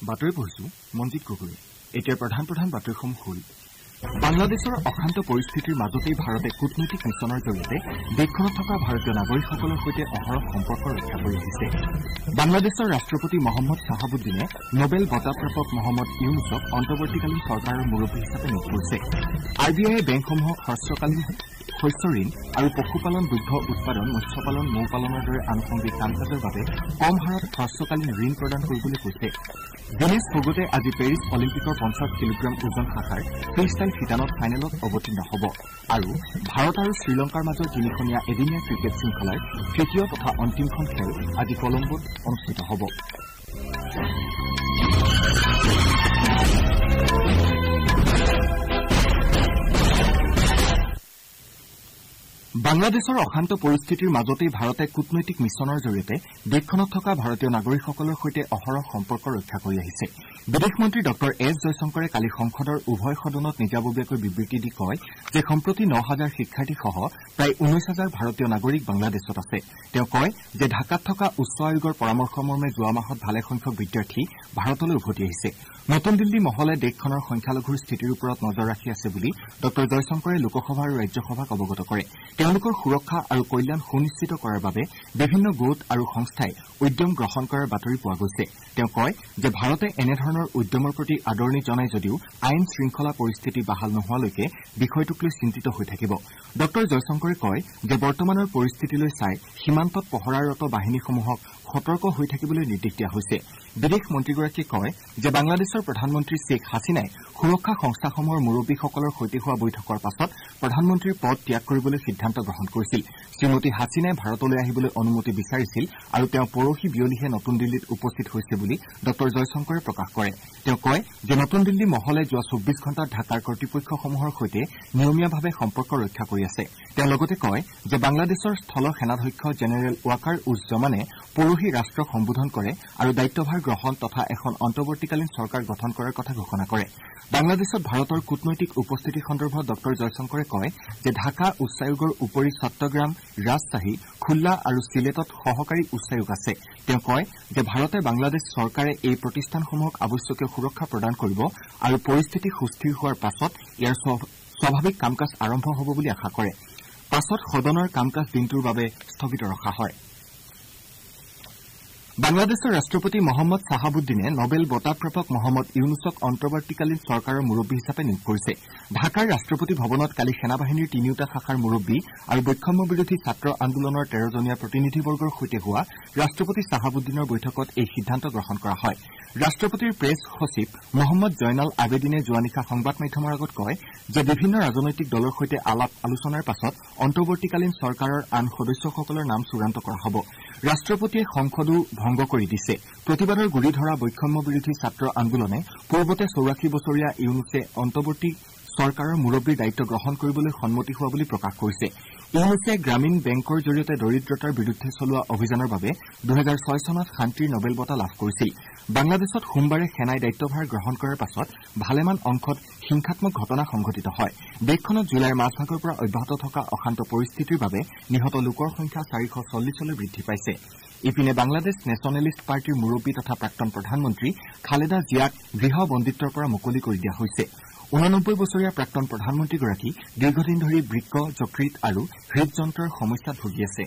বাতৰি পঢ়িছো মঞ্জিত গগৈ। এতিয়া প্ৰধান বাতৰিসমূহ হ'ল বাংলাদেশৰ অশান্ত পৰিস্থিতিৰ মাজতেই ভাৰতে কূটনৈতিক মিছনৰ জৰিয়তে দেশখনত থকা ভাৰতীয় নাগৰিকসকলৰ সৈতে অহৰহ সম্পৰ্ক ৰক্ষা কৰি আহিছে। বাংলাদেশৰ ৰাষ্ট্ৰপতি মহম্মদ চাহাবুদ্দিনে নোবেল বঁটাপ্ৰাপক মহম্মদ ইউনুছক অন্তৰ্বৰ্তীকালীন চৰকাৰৰ মুৰব্বী হিচাপে নিয়োগ কৰিছে। RBIয়ে বেংকসমূহক হ্ৰস্বকালীন শস্য ঋণ আৰু পশুপালন, দুগ্ধ উৎপাদন, মৎস্যপালন, নৌপালনৰ দৰে আনুষংগিক কাম কাজৰ বাবে কম হাৰত হ্ৰস্বকালীন ঋণ প্ৰদান কৰিবলৈ কৈছে। দিনেশ ফগতে আজি পেৰিছ অলিম্পিকৰ 50 কিলোগ্ৰাম ওজন শাখাৰ ফ্ৰীষ্টাইল শিতানত ফাইনেলত অৱতীৰ্ণ হ'ব আৰু ভাৰত আৰু শ্ৰীলংকাৰ মাজৰ তিনিখনীয়া এদিনীয়া ক্ৰিকেট শৃংখলাৰ তৃতীয় তথা অন্তিমখন খেল আজি কলম্বোত অনুষ্ঠিত হ'ব। বাংলাদেশৰ অশান্ত পৰিস্থিতিৰ মাজতেই ভাৰতে কূটনৈতিক মিছনৰ জৰিয়তে দেশখনত থকা ভাৰতীয় নাগৰিকসকলৰ সৈতে অহৰহ সম্পৰ্ক ৰক্ষা কৰি আহিছে। বিদেশ মন্ত্ৰী ড এছ জয়শংকৰে কালি সংসদৰ উভয় সদনত নিজাববীয়াকৈ বিবৃতি দি কয় যে সম্প্ৰতি 9,000 শিক্ষাৰ্থীসহ প্ৰায় 19,000 ভাৰতীয় নাগৰিক বাংলাদেশত আছে। তেওঁ কয় যে ঢাকাত থকা উচ্চ আয়োগৰ পৰামৰ্শমৰ্মে যোৱা মাহত ভালেসংখ্যক বিদ্যাৰ্থী ভাৰতলৈ উভতি আহিছে। নতুন দিল্লী মহলে দেশখনৰ সংখ্যালঘুৰ স্থিতিৰ ওপৰত নজৰ ৰাখি আছে বুলি ড জয়শংকৰে লোকসভা আৰু ৰাজ্যসভাক অৱগত কৰে। তেওঁলোকৰ সুৰক্ষা আৰু কল্যাণ সুনিশ্চিত কৰাৰ বাবে বিভিন্ন গোট আৰু সংস্থাই উদ্যম গ্ৰহণ কৰাৰ বাতৰি পোৱা গৈছে। তেওঁ কয় যে ভাৰতে এনেধৰণৰ উদ্যমৰ প্ৰতি আদৰণি জনাই যদিও আইন শৃংখলা পৰিস্থিতি বাহাল নোহোৱালৈকে বিষয়টোক লৈ চিন্তিত হৈ থাকিব। ড জয়শংকৰে কয় যে বৰ্তমানৰ পৰিস্থিতিলৈ চাই সীমান্তত পহৰাৰত বাহিনীসমূহক সতৰ্ক হৈ থাকিবলৈ নিৰ্দেশ দিয়া হৈছে। বিদেশ মন্ত্ৰীগৰাকীয়ে কয় যে বাংলাদেশৰ প্ৰধানমন্ত্ৰী শ্বেখ হাছিনাই সুৰক্ষা সংস্থাসমূহৰ মুৰব্বীসকলৰ সৈতে হোৱা বৈঠকৰ পাছত প্ৰধানমন্ত্ৰীৰ পদ ত্যাগ কৰিবলৈ সিদ্ধান্ত গ্ৰহণ কৰিছিল। শ্ৰীমতী হাছিনাই ভাৰতলৈ আহিবলৈ অনুমতি বিচাৰিছিল আৰু তেওঁ পৰহি বিয়লিহে নতুন দিল্লীত উপস্থিত হৈছে বুলি ড জয়শংকৰে প্ৰকাশ কৰে। তেওঁ কয় যে নতুন দিল্লী মহলে যোৱা 24 ঘণ্টাত ঢাকাৰ কৰ্তৃপক্ষসমূহৰ সৈতে নিয়মীয়াভাৱে সম্পৰ্ক ৰক্ষা কৰি আছে। তেওঁ লগতে কয় যে বাংলাদেশৰ স্থল সেনাধ্যক্ষ জেনেৰেল ৱাকাৰ উজ-জমানে পৰহি ৰাষ্ট্ৰক সম্বোধন কৰে আৰু দায়িত্বভাৰ গ্ৰহণ তথা এখন অন্তৰ্বৰ্তীকালীন চৰকাৰ গঠন কৰাৰ কথা ঘোষণা কৰে। বাংলাদেশত ভাৰতৰ কূটনৈতিক উপস্থিতি সন্দৰ্ভত ড জয়শংকৰে কয় যে ঢাকা উচ্চায়োগৰ উপৰি চট্টগ্ৰাম, ৰাজশ্বাহী, খুল্লা আৰু চিলেটত সহকাৰী উচ্চায়োগ আছে। তেওঁ কয় যে ভাৰতে বাংলাদেশ চৰকাৰে এই প্ৰতিষ্ঠানসমূহক আৱশ্যকীয় সুৰক্ষা প্ৰদান কৰিব আৰু পৰিস্থিতি সুস্থিৰ হোৱাৰ পাছত ইয়াৰ স্বাভাৱিক কাম কাজ আৰম্ভ হ'ব বুলি আশা কৰে। পাছত সদনৰ কাম কাজ দিনটোৰ বাবে স্থগিত ৰখা হয়। বাংলাদেশৰ ৰাষ্ট্ৰপতি মহম্মদ চাহাবুদ্দিনে নোবেল বঁটাপ্ৰাপক মহম্মদ ইউনুছক অন্তৰ্বৰ্তীকালীন চৰকাৰৰ মুৰব্বী হিচাপে নিয়োগ কৰিছে। ঢাকাৰ ৰাষ্ট্ৰপতি ভৱনত কালি সেনাবাহিনীৰ তিনিওটা শাখাৰ মুৰব্বী আৰু বৈষম্য বিৰোধী ছাত্ৰ আন্দোলনৰ 13জনীয়া প্ৰতিনিধিবৰ্গৰ সৈতে হোৱা ৰাষ্ট্ৰপতি চাহাবুদ্দিনৰ বৈঠকত এই সিদ্ধান্ত গ্ৰহণ কৰা হয়। ৰাষ্ট্ৰপতিৰ প্ৰেছ সচিব মহম্মদ জয়নাল আবেদিনে যোৱা নিশা সংবাদ মাধ্যমৰ আগত কয় যে বিভিন্ন ৰাজনৈতিক দলৰ সৈতে আলাপ আলোচনাৰ পাছত অন্তৰ্বৰ্তীকালীন চৰকাৰৰ আন সদস্যসকলৰ নাম চূড়ান্ত কৰা হ'ব। ৰাষ্ট্ৰপতিয়ে সংসদো ভংগ কৰি দিছে। প্ৰতিবাদৰ গুৰি ধৰা বৈষম্য বিৰোধী ছাত্ৰ আন্দোলনে পূৰ্বতে 84 বছৰীয়া ইউনুছে অন্তৰ্বৰ্তী চৰকাৰৰ মুৰব্বীৰ দায়িত্ব গ্ৰহণ কৰিবলৈ সন্মতি হোৱা বুলি প্ৰকাশ কৰিছে। ইউনুছে গ্ৰামীণ বেংকৰ জৰিয়তে দৰিদ্ৰতাৰ বিৰুদ্ধে চলোৱা অভিযানৰ বাবে 2006 চনত শান্তিৰ নোবেল বঁটা লাভ কৰিছিল। বাংলাদেশত সোমবাৰে সেনাই দায়িত্বভাৰ গ্ৰহণ কৰাৰ পাছত ভালেমান অংশত হিংসাত্মক ঘটনা সংঘটিত হয়। দেশখনত জুলাইৰ মাজভাগৰ পৰা অব্যাহত থকা অশান্ত পৰিস্থিতিৰ বাবে নিহত লোকৰ সংখ্যা 440লৈ বৃদ্ধি পাইছে। ইপিনে বাংলাদেশ নেশ্যনেলিষ্ট পাৰ্টীৰ মুৰব্বী তথা প্ৰাক্তন প্ৰধানমন্ত্ৰী খালেদা জিয়াক গৃহবন্দীত্বৰ পৰা মুকলি কৰি দিয়া হৈছে। 89 বছৰীয়া প্ৰাক্তন প্ৰধানমন্ত্ৰীগৰাকী দীৰ্ঘদিন ধৰি বৃক্ক, যকৃত আৰু হৃদযন্ত্ৰৰ সমস্যাত ভুগি আছে।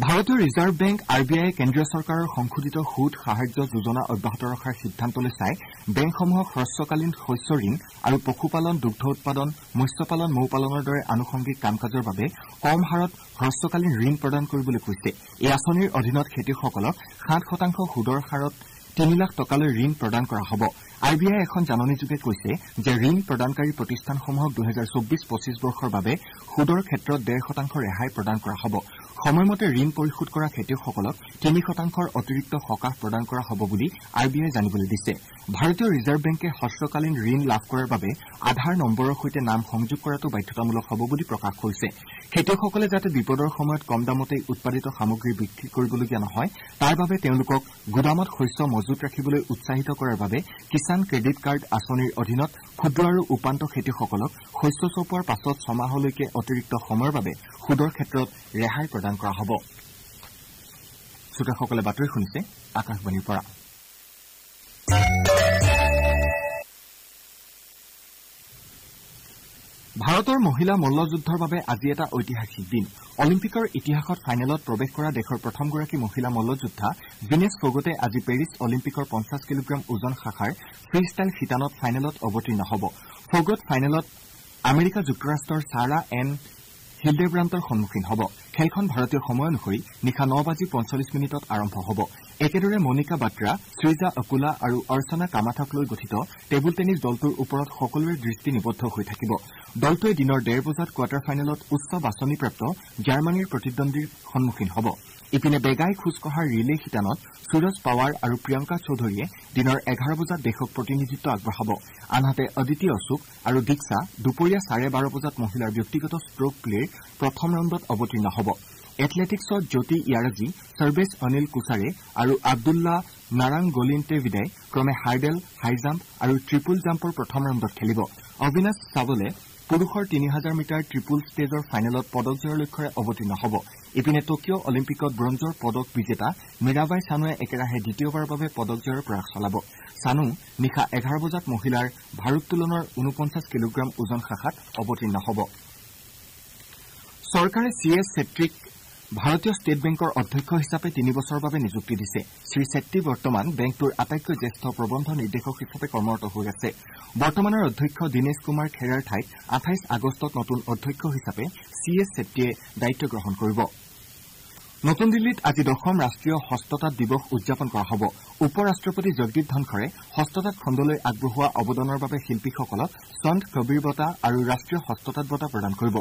ভাৰতীয় ৰিজাৰ্ভ বেংক RBIয়ে কেন্দ্ৰীয় চৰকাৰৰ সংশোধিত সুদ সাহায্য যোজনা অব্যাহত ৰখাৰ সিদ্ধান্তলৈ চাই বেংকসমূহক হ্ৰস্বকালীন শস্য ঋণ আৰু পশুপালন, দুগ্ধ উৎপাদন, মৎস্যপালন, নৌপালনৰ দৰে আনুষংগিক কাম কাজৰ বাবে কম হাৰত হ্ৰস্বকালীন ঋণ প্ৰদান কৰিবলৈ কৈছে। এই আঁচনিৰ অধীনত খেতিয়কসকলক 7% সুদৰ হাৰত 3 লাখ টকালৈ ঋণ প্ৰদান কৰা হ'ব। RBIয়ে এখন জাননীযোগে কৈছে যে ঋণ প্ৰদানকাৰী প্ৰতিষ্ঠানসমূহক 2024-25 বৰ্ষৰ বাবে সুদৰ ক্ষেত্ৰত 1.5% ৰেহাই প্ৰদান কৰা হ'ব। সময়মতে ঋণ পৰিশোধ কৰা খেতিয়কসকলক 3% অতিৰিক্ত সকাহ প্ৰদান কৰা হ'ব বুলি RBIয়ে জানিবলৈ দিছে। ভাৰতীয় ৰিজাৰ্ভ বেংকে হ্ৰস্বকালীন ঋণ লাভ কৰাৰ বাবে আধাৰ নম্বৰৰ সৈতে নাম সংযোগ কৰাটো বাধ্যতামূলক হ'ব বুলি প্ৰকাশ কৰিছে। খেতিয়কসকলে যাতে বিপদৰ সময়ত কম দামতেই উৎপাদিত সামগ্ৰী বিক্ৰী কৰিবলগীয়া নহয়, তাৰ বাবে তেওঁলোকক গুদামত শস্য মজুত ৰাখিবলৈ উৎসাহিত কৰাৰ বাবে কিষাণ ক্ৰেডিট কাৰ্ড আঁচনিৰ অধীনত ক্ষুদ্ৰ আৰু উপান্ত খেতিয়কসকলক শস্য চপোৱাৰ পাছত 6 মাহলৈকে অতিৰিক্ত সময়ৰ বাবে সুদৰ ক্ষেত্ৰত ৰেহাই প্ৰদান কৰা হ'ব। শ্ৰোতাসকলে বাতৰি শুনিছে আকাশবাণীৰ পৰা। ভাৰতৰ মহিলা মল্লযুদ্ধৰ বাবে আজি এটা ঐতিহাসিক দিন। অলিম্পিকৰ ইতিহাসত ফাইনেলত প্ৰৱেশ কৰা দেশৰ প্ৰথমগৰাকী মহিলা মল্লযোদ্ধা ভিনেছ ফগটে আজি পেৰিছ অলিম্পিকৰ 50 কিলোগ্ৰাম ওজন শাখাৰ ফ্ৰী ষ্টাইল শিতানত ফাইনেলত অৱতীৰ্ণ হ'ব। ফগট ফাইনেলত আমেৰিকা যুক্তৰাষ্ট্ৰৰ ছাৰা এন হিলডেব্ৰাণ্টৰ সন্মুখীন হ'ব। খেলখন ভাৰতীয় সময় অনুসৰি নিশা 9:45 আৰম্ভ হ'ব। একেদৰে মনিকা বাট্ৰা, শ্ৰীজা অকুলা আৰু অৰ্চনা কামাথক লৈ গঠিত টেবুল টেনিছ দলটোৰ ওপৰত সকলোৰে দৃষ্টি নিবদ্ধ হৈ থাকিব। দলটোৱে দিনৰ 1:30 বজাত কোৱাৰ্টাৰ ফাইনেলত উচ্চ বাছনিপ্ৰাপ্ত জাৰ্মানীৰ প্ৰতিদ্বন্দ্বীৰ সন্মুখীন হ'ব। ইপিনে বেগাই খোজ কঢ়াৰ ৰিলে শিতানত সুৰজ পাৱাৰ আৰু প্ৰিয়ংকা চৌধুৰীয়ে দিনৰ 11 বজাত দেশক প্ৰতিনিধিত্ব আগবঢ়াব। আনহাতে অদিতি অশোক আৰু দীক্ষা দুপৰীয়া 12:30 বজাত মহিলাৰ ব্যক্তিগত ষ্ট্ৰোক প্লেৰ প্ৰথম ৰাউণ্ডত অৱতীৰ্ণ হ'ব। এথলেটিকছত জ্যোতি ইয়াৰাজী, সৰ্বেশ অনিল কুছাৰে আৰু আব্দুল্লাহ নাৰাংগলিনটেভিডাই ক্ৰমে হাৰ্ডেল, হাইজাম্প আৰু ট্ৰিপুল জাম্পৰ প্ৰথম ৰাউণ্ডত খেলিব। অবিনাশ চাৱলে পুৰুষৰ 3000 মিটাৰ ট্ৰিপুল ষ্টেজৰ ফাইনেলত পদক জয়ৰ লক্ষ্যৰে অৱতীৰ্ণ হ'ব। ইপিনে টকিঅ' অলিম্পিকত ব্ৰঞ্জৰ পদক বিজেতা মীৰাবাই চানুৱে একেৰাহে দ্বিতীয়বাৰৰ বাবে পদক জয়ৰ প্ৰয়াস চলাব। চানু নিশা 11 বজাত মহিলাৰ ভাৰোত্তোলনৰ 49 কিলোগ্ৰাম ওজন শাখাত অৱতীৰ্ণ হ'ব। চৰকাৰে CS ছেত্ৰীক ভাৰতীয় ষ্টেট বেংকৰ অধ্যক্ষ হিচাপে 3 বছৰৰ বাবে নিযুক্তি দিছে। শ্ৰীছেত্ৰী বৰ্তমান বেংকটোৰ আটাইতকৈ জ্যেষ্ঠ প্ৰবন্ধ নিৰ্দেশক হিচাপে কৰ্মৰত হৈ আছে। বৰ্তমানৰ অধ্যক্ষ দীনেশ কুমাৰ খেৰাৰ ঠাইত 28 আগষ্টত নতুন অধ্যক্ষ হিচাপে CS ছেত্ৰীয়ে দায়িত্ব গ্ৰহণ কৰিব। নতুন দিল্লীত আজি 10ম ৰাষ্ট্ৰীয় হস্ততাঁত দিৱস উদযাপন কৰা হ'ব। উপ ৰাষ্ট্ৰপতি জগদীপ ধনখৰে হস্ততাঁত খণ্ডলৈ আগবঢ়োৱা অৱদানৰ বাবে শিল্পীসকলক সন্ত কবীৰ বঁটা আৰু ৰাষ্ট্ৰীয় হস্ততাঁত বঁটা প্ৰদান কৰিব।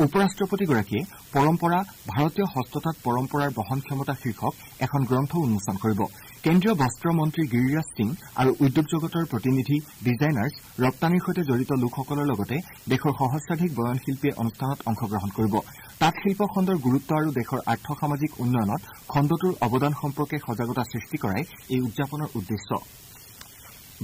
উপ ৰাষ্ট্ৰপতিগৰাকীয়ে পৰম্পৰা ভাৰতীয় হস্ততাঁত পৰম্পৰাৰ বহন ক্ষমতা শীৰ্ষক এখন গ্ৰন্থ উন্মোচন কৰিব। কেন্দ্ৰীয় বস্ত্ৰ মন্ত্ৰী গিৰিৰাজ সিং আৰু উদ্যোগ জগতৰ প্ৰতিনিধি, ডিজাইনাৰ্ছ, ৰপ্তানিৰ সৈতে জড়িত লোকসকলৰ লগতে দেশৰ সহস্ৰাধিক বয়নশিল্পীয়ে অনুষ্ঠানত অংশগ্ৰহণ কৰিব। তাঁত শিল্প খণ্ডৰ গুৰুত্ব আৰু দেশৰ আৰ্থ সামাজিক উন্নয়নত খণ্ডটোৰ অৱদান সম্পৰ্কে সজাগতা সৃষ্টি কৰাই এই উদযাপনৰ উদ্দেশ্য।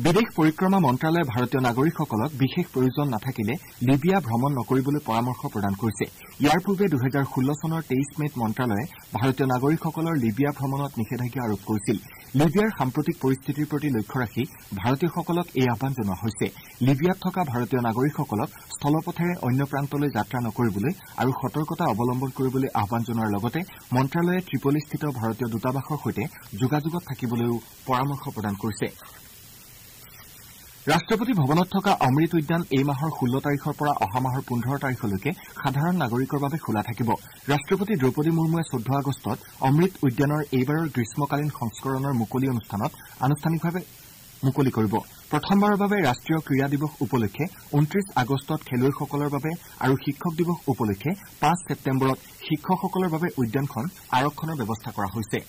বিদেশ পৰিক্ৰমা মন্ত্ৰালয়ে ভাৰতীয় নাগৰিকসকলক বিশেষ প্ৰয়োজন নাথাকিলে লিবিয়া ভ্ৰমণ নকৰিবলৈ পৰামৰ্শ প্ৰদান কৰিছে। ইয়াৰ পূৰ্বে 2016 চনৰ 23 মেত মন্ত্ৰালয়ে ভাৰতীয় নাগৰিকসকলৰ লিবিয়া ভ্ৰমণত নিষেধাজ্ঞা আৰোপ কৰিছিল। লিবিয়াৰ সাম্প্ৰতিক পৰিস্থিতিৰ প্ৰতি লক্ষ্য ৰাখি ভাৰতীয়সকলক এই আহ্বান জনোৱা হৈছে। লিবিয়াত থকা ভাৰতীয় নাগৰিকসকলক স্থলপথেৰে অন্য প্ৰান্তলৈ যাত্ৰা নকৰিবলৈ আৰু সতৰ্কতা অৱলম্বন কৰিবলৈ আহ্বান জনোৱাৰ লগতে মন্ত্ৰালয়ে ত্ৰিপলিস্থিত ভাৰতীয় দূতাবাসৰ সৈতে যোগাযোগত থাকিবলৈও পৰামৰ্শ প্ৰদান কৰিছে। ৰাষ্ট্ৰপতি ভৱনত থকা অমৃত উদ্যান এই মাহৰ 16 তাৰিখৰ পৰা অহা মাহৰ 15 তাৰিখলৈকে সাধাৰণ নাগৰিকৰ বাবে খোলা থাকিব। ৰাষ্ট্ৰপতি দ্ৰৌপদী মুৰ্মুৱে 14 আগষ্টত অমৃত উদ্যানৰ এইবাৰৰ গ্ৰীষ্মকালীন সংস্কৰণৰ মুকলি অনুষ্ঠানত আনুষ্ঠানিকভাৱে মুকলি কৰিব। প্ৰথমবাৰৰ বাবে ৰাষ্ট্ৰীয় ক্ৰীড়া দিৱস উপলক্ষে 29 আগষ্টত খেলুৱৈসকলৰ বাবে আৰু শিক্ষক দিৱস উপলক্ষে 5 ছেপ্টেম্বৰত শিক্ষকসকলৰ বাবে উদ্যানখন আৰক্ষণৰ ব্যৱস্থা কৰা হৈছে।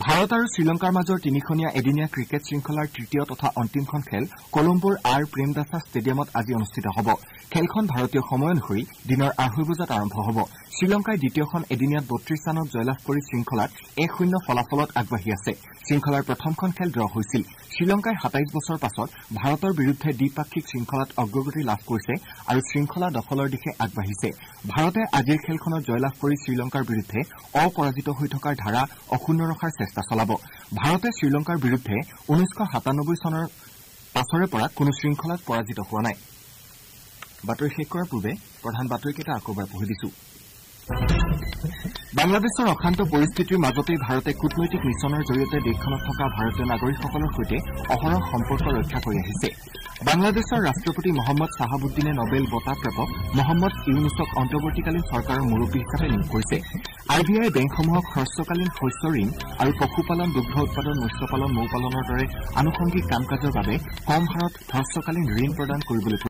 ভাৰত আৰু শ্ৰীলংকাৰ মাজৰ 3খনীয়া এদিনীয়া ক্ৰিকেট শৃংখলাৰ তৃতীয় তথা অন্তিমখন খেল কলম্বোৰ আৰ প্ৰেমদাসা ষ্টেডিয়ামত আজি অনুষ্ঠিত হ'ব। খেলখন ভাৰতীয় সময় অনুসৰি দিনৰ 2:30 বজাত আৰম্ভ হ'ব। শ্ৰীলংকাই দ্বিতীয়খন এদিনীয়াত 32 ৰানত জয়লাভ কৰি শৃংখলাত 1-0 ফলাফলত আগবাঢ়ি আছে। শৃংখলাৰ প্ৰথমখন খেল ড্ৰ হৈছিল। শ্ৰীলংকাই 27 বছৰ পাছত ভাৰতৰ বিৰুদ্ধে দ্বিপাক্ষিক শৃংখলাত অগ্ৰগতি লাভ কৰিছে আৰু শৃংখলা দখলৰ দিশে আগবাঢ়িছে। ভাৰতে আজিৰ খেলখনত জয়লাভ কৰি শ্ৰীলংকাৰ বিৰুদ্ধে অপৰাজিত হৈ থকাৰ ধাৰা অক্ষুণ্ণ ৰখাৰ চেষ্টা চলাব। ভাৰতে শ্ৰীলংকাৰ বিৰুদ্ধে 1997 চনৰ পাছৰে পৰা কোনো শৃংখলাত পৰাজিত হোৱা নাই। বাতৰি শেষ কৰাৰ পূৰ্বে প্ৰধান বাতৰিকেইটা আকৌ এবাৰ পঢ়ি দিছো। বাংলাদেশৰ অশান্ত পৰিস্থিতিৰ মাজতেই ভাৰতে কূটনৈতিক মিছনৰ জৰিয়তে দেশখনত থকা ভাৰতীয় নাগৰিকসকলৰ সৈতে অহৰহ সম্পৰ্ক ৰক্ষা কৰি আহিছে। বাংলাদেশৰ ৰাষ্ট্ৰপতি মহম্মদ চাহাবুদ্দিনে নবেল বঁটাপ্ৰাপক মহম্মদ ইউনুছক অন্তৰ্বৰ্তীকালীন চৰকাৰৰ মুৰব্বী হিচাপে নিয়োগ কৰিছে। RBI বেংকসমূহক হ্ৰস্বকালীন শস্য ঋণ আৰু পশুপালন, দুগ্ধ উৎপাদন, মৎস্যপালন, মৌপালনৰ দৰে আনুষংগিক কাম কাজৰ বাবে কম হাৰত হ্ৰস্বকালীন ঋণ প্ৰদান কৰিবলৈ